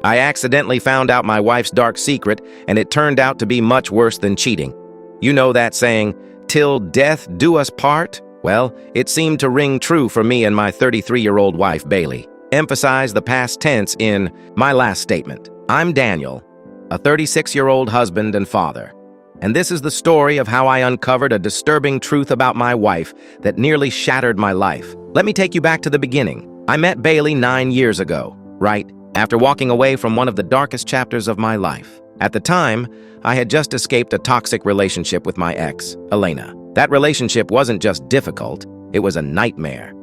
I accidentally found out my wife's dark secret, and it turned out to be much worse than cheating. You know that saying, "Till death do us part"? Well, it seemed to ring true for me and my 33-year-old wife, Bailey. Emphasize the past tense in my last statement. I'm Daniel, a 36-year-old husband and father. And this is the story of how I uncovered a disturbing truth about my wife that nearly shattered my life. Let me take you back to the beginning. I met Bailey 9 years ago, right after walking away from one of the darkest chapters of my life. At the time, I had just escaped a toxic relationship with my ex, Elena. That relationship wasn't just difficult, it was a nightmare.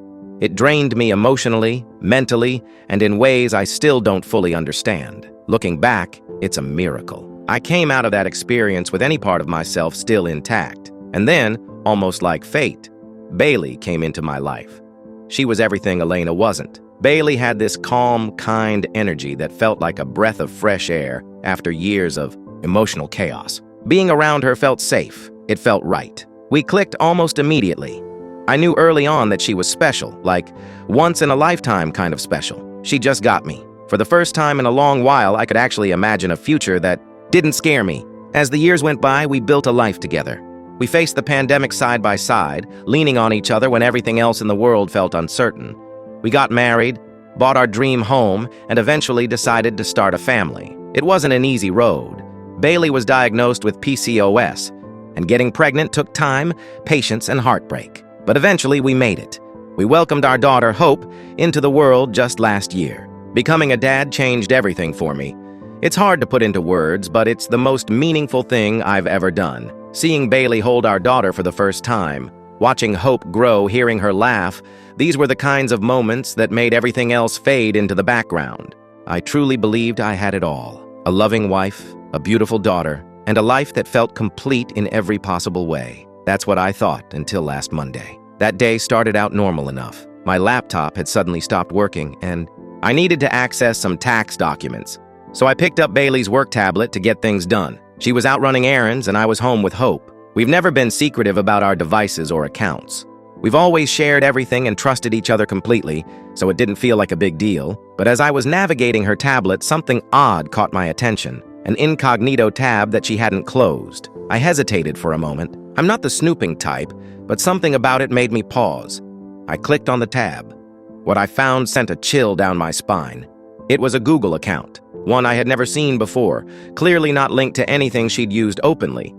It drained me emotionally, mentally, and in ways I still don't fully understand. Looking back, it's a miracle. I came out of that experience with any part of myself still intact. And then, almost like fate, Bailey came into my life. She was everything Elena wasn't. Bailey had this calm, kind energy that felt like a breath of fresh air after years of emotional chaos. Being around her felt safe. It felt right. We clicked almost immediately. I knew early on that she was special, like once-in-a-lifetime kind of special. She just got me. For the first time in a long while, I could actually imagine a future that didn't scare me. As the years went by, we built a life together. We faced the pandemic side by side, leaning on each other when everything else in the world felt uncertain. We got married, bought our dream home, and eventually decided to start a family. It wasn't an easy road. Bailey was diagnosed with PCOS, and getting pregnant took time, patience, and heartbreak. But eventually we made it. We welcomed our daughter, Hope, into the world just last year. Becoming a dad changed everything for me. It's hard to put into words, but it's the most meaningful thing I've ever done. Seeing Bailey hold our daughter for the first time, watching Hope grow, hearing her laugh, these were the kinds of moments that made everything else fade into the background. I truly believed I had it all. A loving wife, a beautiful daughter, and a life that felt complete in every possible way. That's what I thought until last Monday. That day started out normal enough. My laptop had suddenly stopped working, and I needed to access some tax documents. So I picked up Bailey's work tablet to get things done. She was out running errands, and I was home with Hope. We've never been secretive about our devices or accounts. We've always shared everything and trusted each other completely, so it didn't feel like a big deal. But as I was navigating her tablet, something odd caught my attention. An incognito tab that she hadn't closed. I hesitated for a moment. I'm not the snooping type, but something about it made me pause. I clicked on the tab. What I found sent a chill down my spine. It was a Google account, one I had never seen before, clearly not linked to anything she'd used openly.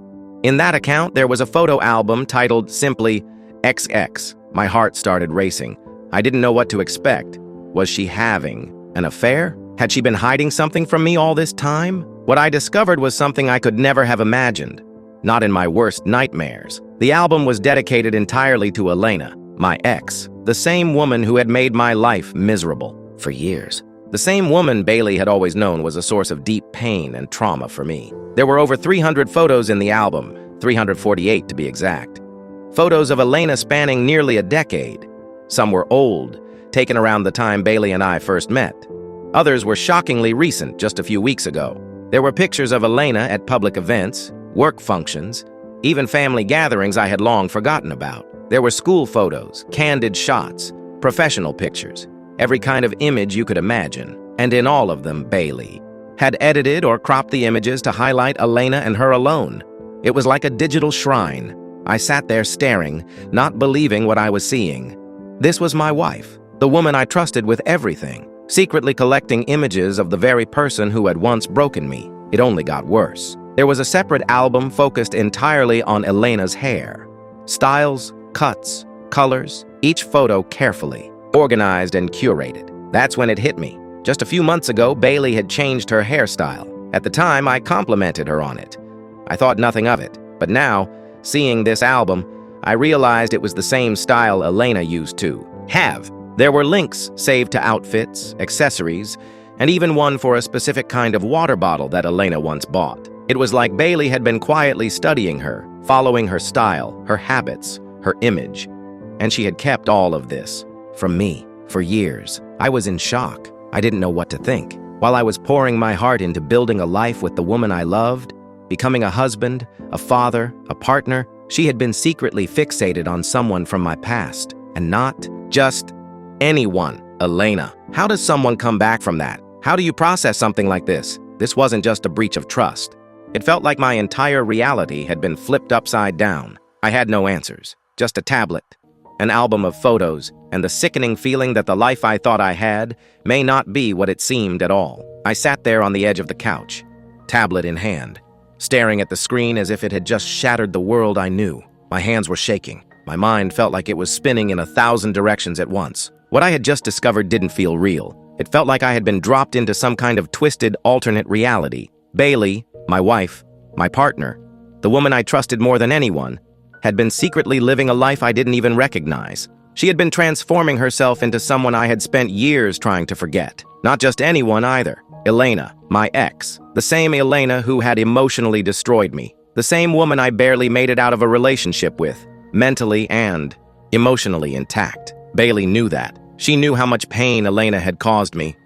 In that account, there was a photo album titled simply XX. My heart started racing. I didn't know what to expect. Was she having an affair? Had she been hiding something from me all this time? What I discovered was something I could never have imagined. Not in my worst nightmares. The album was dedicated entirely to Elena, my ex, the same woman who had made my life miserable for years. The same woman Bailey had always known was a source of deep pain and trauma for me. There were over 300 photos in the album, 348 to be exact. Photos of Elena spanning nearly a decade. Some were old, taken around the time Bailey and I first met. Others were shockingly recent, just a few weeks ago. There were pictures of Elena at public events, work functions, even family gatherings I had long forgotten about. There were school photos, candid shots, professional pictures, every kind of image you could imagine. And in all of them, Bailey had edited or cropped the images to highlight Elena and her alone. It was like a digital shrine. I sat there staring, not believing what I was seeing. This was my wife, the woman I trusted with everything, secretly collecting images of the very person who had once broken me. It only got worse. There was a separate album focused entirely on Elena's hair. Styles, cuts, colors, each photo carefully, organized and curated. That's when it hit me. Just a few months ago, Bailey had changed her hairstyle. At the time, I complimented her on it. I thought nothing of it. But now, seeing this album, I realized it was the same style Elena used to have. There were links saved to outfits, accessories, and even one for a specific kind of water bottle that Elena once bought. It was like Bailey had been quietly studying her, following her style, her habits, her image. And she had kept all of this from me for years. I was in shock. I didn't know what to think. While I was pouring my heart into building a life with the woman I loved, becoming a husband, a father, a partner, she had been secretly fixated on someone from my past, and not just anyone. Elena. How does someone come back from that? How do you process something like this? This wasn't just a breach of trust. It felt like my entire reality had been flipped upside down. I had no answers, just a tablet, an album of photos, and the sickening feeling that the life I thought I had may not be what it seemed at all. I sat there on the edge of the couch, tablet in hand, staring at the screen as if it had just shattered the world I knew. My hands were shaking. My mind felt like it was spinning in 1,000 directions at once. What I had just discovered didn't feel real. It felt like I had been dropped into some kind of twisted, alternate reality. Bailey, my wife, my partner, the woman I trusted more than anyone, had been secretly living a life I didn't even recognize. She had been transforming herself into someone I had spent years trying to forget. Not just anyone either. Elena, my ex. The same Elena who had emotionally destroyed me. The same woman I barely made it out of a relationship with, mentally and emotionally intact. Bailey knew that. She knew how much pain Elena had caused me.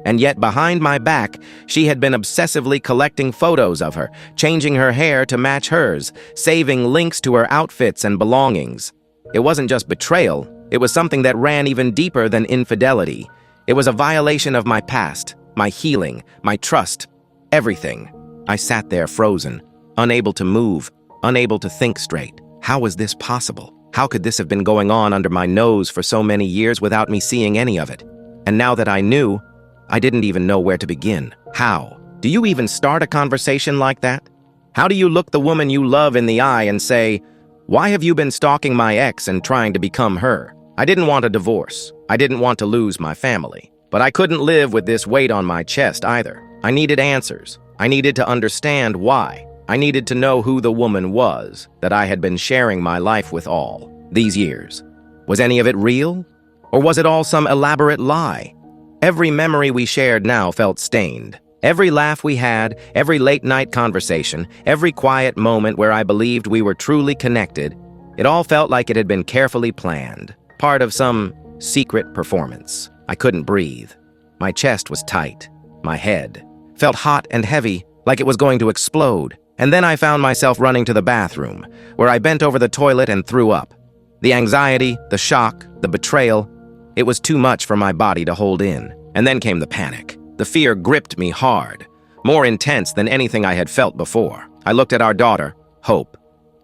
And yet behind my back, she had been obsessively collecting photos of her, changing her hair to match hers, saving links to her outfits and belongings. It wasn't just betrayal, it was something that ran even deeper than infidelity. It was a violation of my past, my healing, my trust, everything. I sat there frozen, unable to move, unable to think straight. How was this possible? How could this have been going on under my nose for so many years without me seeing any of it? And now that I knew, I didn't even know where to begin. How? Do you even start a conversation like that? How do you look the woman you love in the eye and say, "Why have you been stalking my ex and trying to become her?" I didn't want a divorce. I didn't want to lose my family. But I couldn't live with this weight on my chest either. I needed answers. I needed to understand why. I needed to know who the woman was that I had been sharing my life with all these years. Was any of it real? Or was it all some elaborate lie? Every memory we shared now felt stained. Every laugh we had, every late-night conversation, every quiet moment where I believed we were truly connected, it all felt like it had been carefully planned, part of some secret performance. I couldn't breathe. My chest was tight. My head felt hot and heavy, like it was going to explode. And then I found myself running to the bathroom, where I bent over the toilet and threw up. The anxiety, the shock, the betrayal, it was too much for my body to hold in. And then came the panic. The fear gripped me hard, more intense than anything I had felt before. I looked at our daughter, Hope,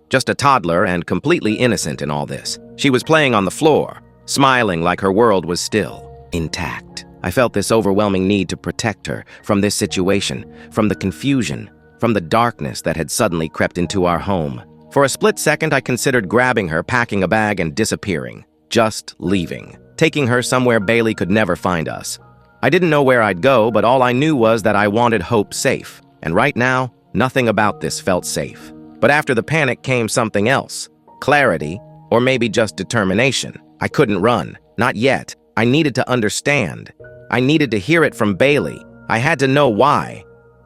just a toddler and completely innocent in all this. She was playing on the floor, smiling like her world was still intact. I felt this overwhelming need to protect her from this situation, from the confusion, from the darkness that had suddenly crept into our home. For a split second, I considered grabbing her, packing a bag, and disappearing. Just leaving. Taking her somewhere Bailey could never find us. I didn't know where I'd go, but all I knew was that I wanted Hope safe. And right now, nothing about this felt safe. But after the panic came something else. Clarity, or maybe just determination. I couldn't run. Not yet. I needed to understand. I needed to hear it from Bailey. I had to know why.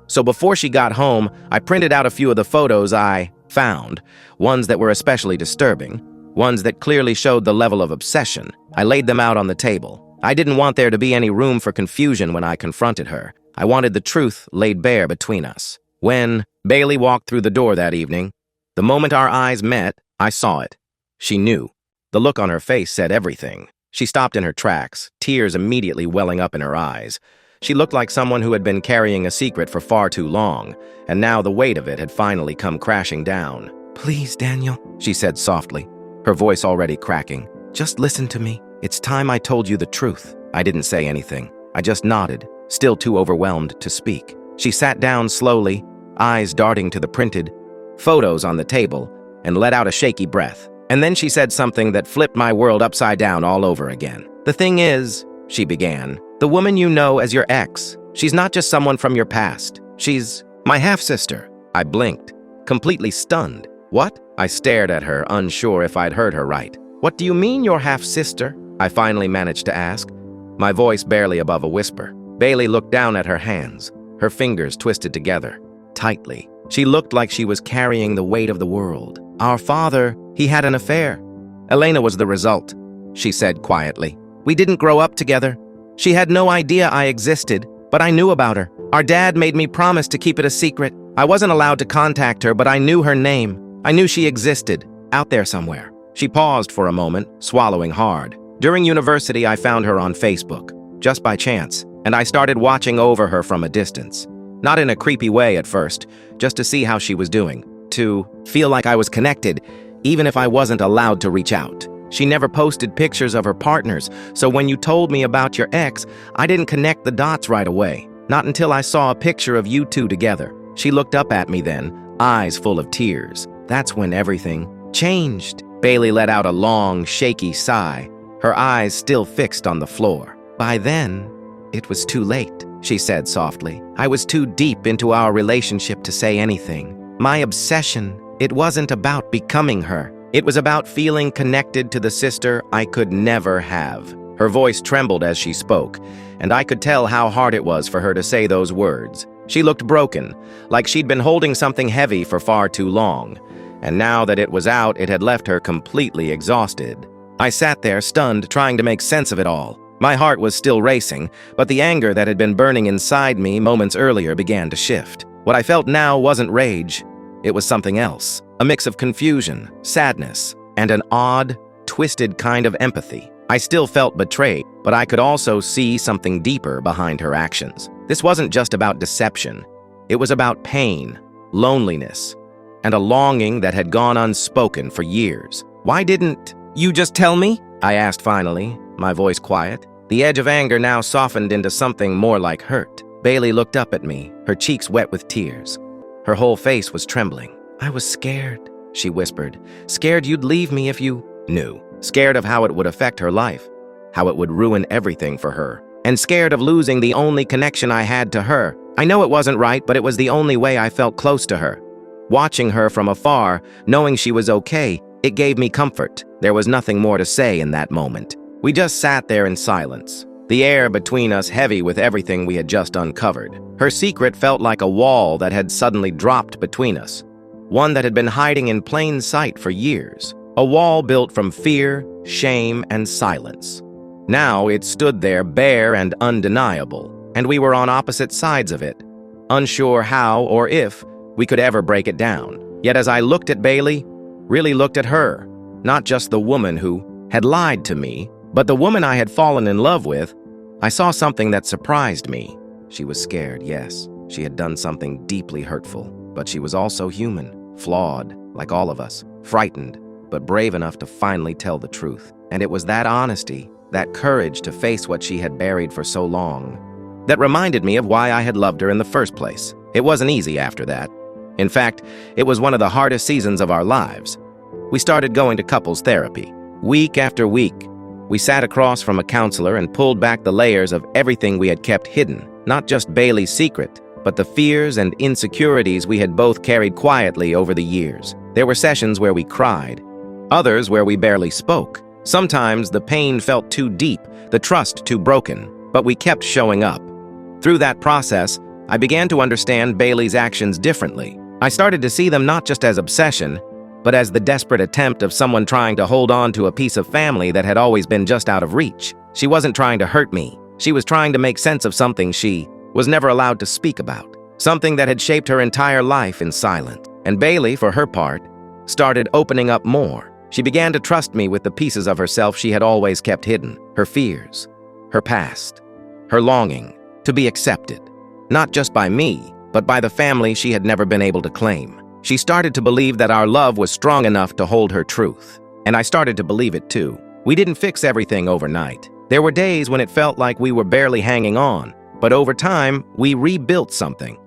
So before she got home, I printed out a few of the photos I found, ones that were especially disturbing, ones that clearly showed the level of obsession. I laid them out on the table. I didn't want there to be any room for confusion when I confronted her. I wanted the truth laid bare between us. When Bailey walked through the door that evening, the moment our eyes met, I saw it. She knew. The look on her face said everything. She stopped in her tracks, tears immediately welling up in her eyes. She looked like someone who had been carrying a secret for far too long, and now the weight of it had finally come crashing down. "Please, Daniel," she said softly, her voice already cracking. "Just listen to me. It's time I told you the truth." I didn't say anything. I just nodded, still too overwhelmed to speak. She sat down slowly, eyes darting to the printed photos on the table, and let out a shaky breath. And then she said something that flipped my world upside down all over again. "The thing is," she began, "the woman you know as your ex, she's not just someone from your past. She's my half-sister." I blinked, completely stunned. "What?" I stared at her, unsure if I'd heard her right. "What do you mean, your half-sister?" I finally managed to ask, my voice barely above a whisper. Bailey looked down at her hands, her fingers twisted together, tightly. She looked like she was carrying the weight of the world. "Our father, he had an affair. Elena was the result," she said quietly. "We didn't grow up together. She had no idea I existed, but I knew about her. Our dad made me promise to keep it a secret. I wasn't allowed to contact her, but I knew her name. I knew she existed, out there somewhere." She paused for a moment, swallowing hard. "During university, I found her on Facebook, just by chance. and I started watching over her from a distance. Not in a creepy way at first, just to see how she was doing, to feel like I was connected, even if I wasn't allowed to reach out. She never posted pictures of her partners, so when you told me about your ex, I didn't connect the dots right away. Not until I saw a picture of you two together. She looked up at me then, eyes full of tears. That's when everything changed. Bailey let out a long, shaky sigh, her eyes still fixed on the floor. By then, it was too late, she said softly. I was too deep into our relationship to say anything. My obsession, it wasn't about becoming her. It was about feeling connected to the sister I could never have. Her voice trembled as she spoke, and I could tell how hard it was for her to say those words. She looked broken, like she'd been holding something heavy for far too long, and now that it was out, it had left her completely exhausted. I sat there, stunned, trying to make sense of it all. My heart was still racing, but the anger that had been burning inside me moments earlier began to shift. What I felt now wasn't rage. It was something else. A mix of confusion, sadness, and an odd, twisted kind of empathy. I still felt betrayed, but I could also see something deeper behind her actions. This wasn't just about deception. It was about pain, loneliness, and a longing that had gone unspoken for years. Why didn't you just tell me? I asked finally, my voice quiet. The edge of anger now softened into something more like hurt. Bailey looked up at me, her cheeks wet with tears. Her whole face was trembling. I was scared, she whispered. Scared you'd leave me if you knew. Scared of how it would affect her life, how it would ruin everything for her. And scared of losing the only connection I had to her. I know it wasn't right, but it was the only way I felt close to her. Watching her from afar, knowing she was okay, it gave me comfort. There was nothing more to say in that moment. We just sat there in silence, the air between us heavy with everything we had just uncovered. Her secret felt like a wall that had suddenly dropped between us, one that had been hiding in plain sight for years. A wall built from fear, shame, and silence. Now it stood there bare and undeniable, and we were on opposite sides of it, unsure how or if we could ever break it down. Yet as I looked at Bailey, really looked at her, not just the woman who had lied to me, but the woman I had fallen in love with, I saw something that surprised me. She was scared, yes. She had done something deeply hurtful, but she was also human, flawed, like all of us, frightened, but brave enough to finally tell the truth. And it was that honesty, that courage to face what she had buried for so long, that reminded me of why I had loved her in the first place. It wasn't easy after that. In fact, it was one of the hardest seasons of our lives. We started going to couples therapy. Week after week, we sat across from a counselor and pulled back the layers of everything we had kept hidden, not just Bailey's secret, but the fears and insecurities we had both carried quietly over the years. There were sessions where we cried, others where we barely spoke. Sometimes the pain felt too deep, the trust too broken, but we kept showing up. Through that process, I began to understand Bailey's actions differently. I started to see them not just as obsession, but as the desperate attempt of someone trying to hold on to a piece of family that had always been just out of reach. She wasn't trying to hurt me. She was trying to make sense of something she was never allowed to speak about, something that had shaped her entire life in silence. And Bailey, for her part, started opening up more. She began to trust me with the pieces of herself she had always kept hidden, her fears, her past, her longing to be accepted, not just by me, but by the family she had never been able to claim. She started to believe that our love was strong enough to hold her truth, and I started to believe it too. We didn't fix everything overnight. There were days when it felt like we were barely hanging on, but over time, we rebuilt something.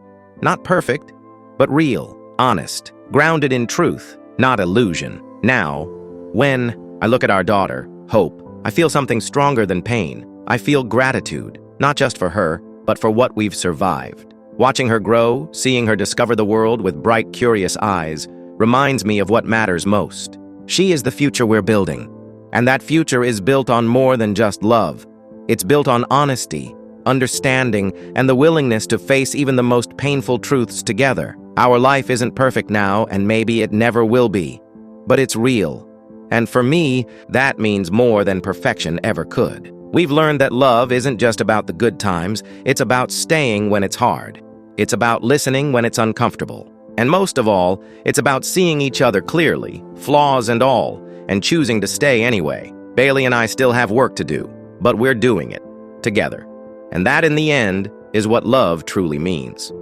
Not perfect, but real, honest, grounded in truth, not illusion. Now, when I look at our daughter, Hope, I feel something stronger than pain. I feel gratitude, not just for her, but for what we've survived. Watching her grow, seeing her discover the world with bright, curious eyes, reminds me of what matters most. She is the future we're building, and that future is built on more than just love. It's built on honesty, understanding, and the willingness to face even the most painful truths together. Our life isn't perfect now, and maybe it never will be, but it's real. And for me, that means more than perfection ever could. We've learned that love isn't just about the good times, it's about staying when it's hard. It's about listening when it's uncomfortable. And most of all, it's about seeing each other clearly, flaws and all, and choosing to stay anyway. Bailey and I still have work to do, but we're doing it, together. And that, in the end, is what love truly means.